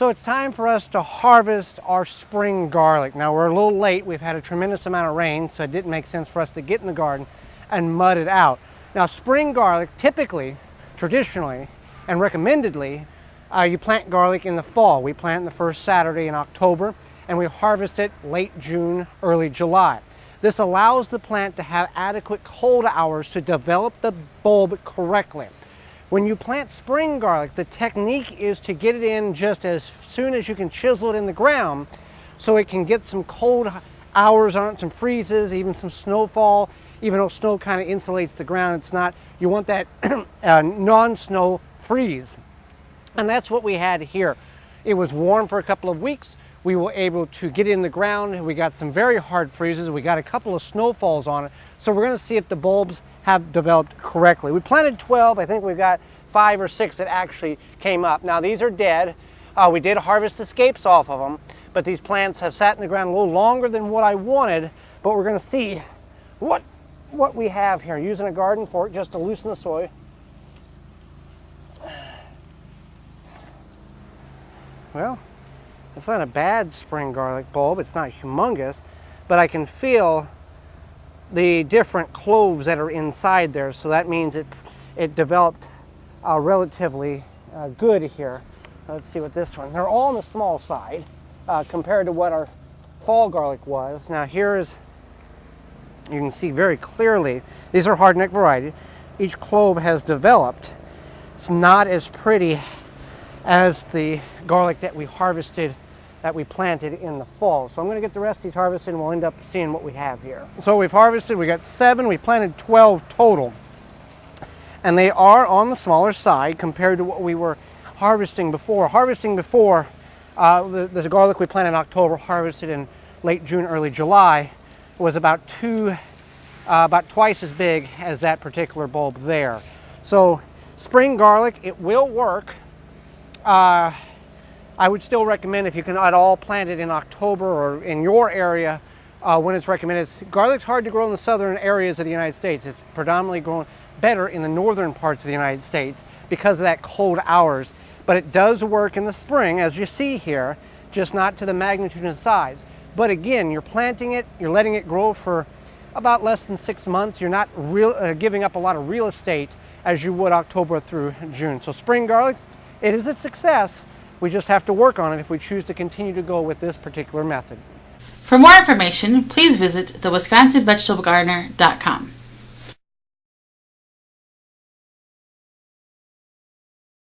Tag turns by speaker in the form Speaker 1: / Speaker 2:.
Speaker 1: So it's time for us to harvest our spring garlic. Now we're a little late. We've had a tremendous amount of rain, so it didn't make sense for us to get in the garden and mud it out. Now spring garlic, typically, traditionally, and recommendedly, you plant garlic in the fall. We plant the first Saturday in October, and we harvest it late June, early July. This allows the plant to have adequate cold hours to develop the bulb correctly. When you plant spring garlic, the technique is to get it in just as soon as you can chisel it in the ground so it can get some cold hours on it, some freezes, even some snowfall. Even though snow kind of insulates the ground, it's not, you want that non-snow freeze. And that's what we had here. It was warm for a couple of weeks. We were able to get in the ground. We got some very hard freezes. We got a couple of snowfalls on it. So we're going to see if the bulbs have developed correctly. We planted 12. I think we've got 5 or 6 that actually came up. Now these are dead. We did harvest the scapes off of them, but these plants have sat in the ground a little longer than what I wanted. But we're going to see what we have here. Using a garden fork just to loosen the soil. Well, it's not a bad spring garlic bulb. It's not humongous, but I can feel the different cloves that are inside there. So that means it developed relatively good here. Let's see what this one. They're all on the small side compared to what our fall garlic was. Now here is, you can see very clearly, these are hardneck variety. Each clove has developed. It's not as pretty as the garlic that we harvested, that we planted in the fall. So I'm going to get the rest of these harvested and we'll end up seeing what we have here. So we've harvested, we got 7, we planted 12 total. And they are on the smaller side compared to what we were harvesting before. The garlic we planted in October, harvested in late June, early July, was about twice as big as that particular bulb there. So spring garlic, it will work. I would still recommend, if you can at all plant it in October or in your area when it's recommended. Garlic's hard to grow in the southern areas of the United States. It's predominantly grown better in the northern parts of the United States because of that cold hours. But it does work in the spring, as you see here, just not to the magnitude and size. But again, you're planting it, you're letting it grow for about less than 6 months. You're not giving up a lot of real estate as you would October through June. So spring garlic, it is a success. We just have to work on it if we choose to continue to go with this particular method.
Speaker 2: For more information, please visit thewisconsinvegetablegardener.com.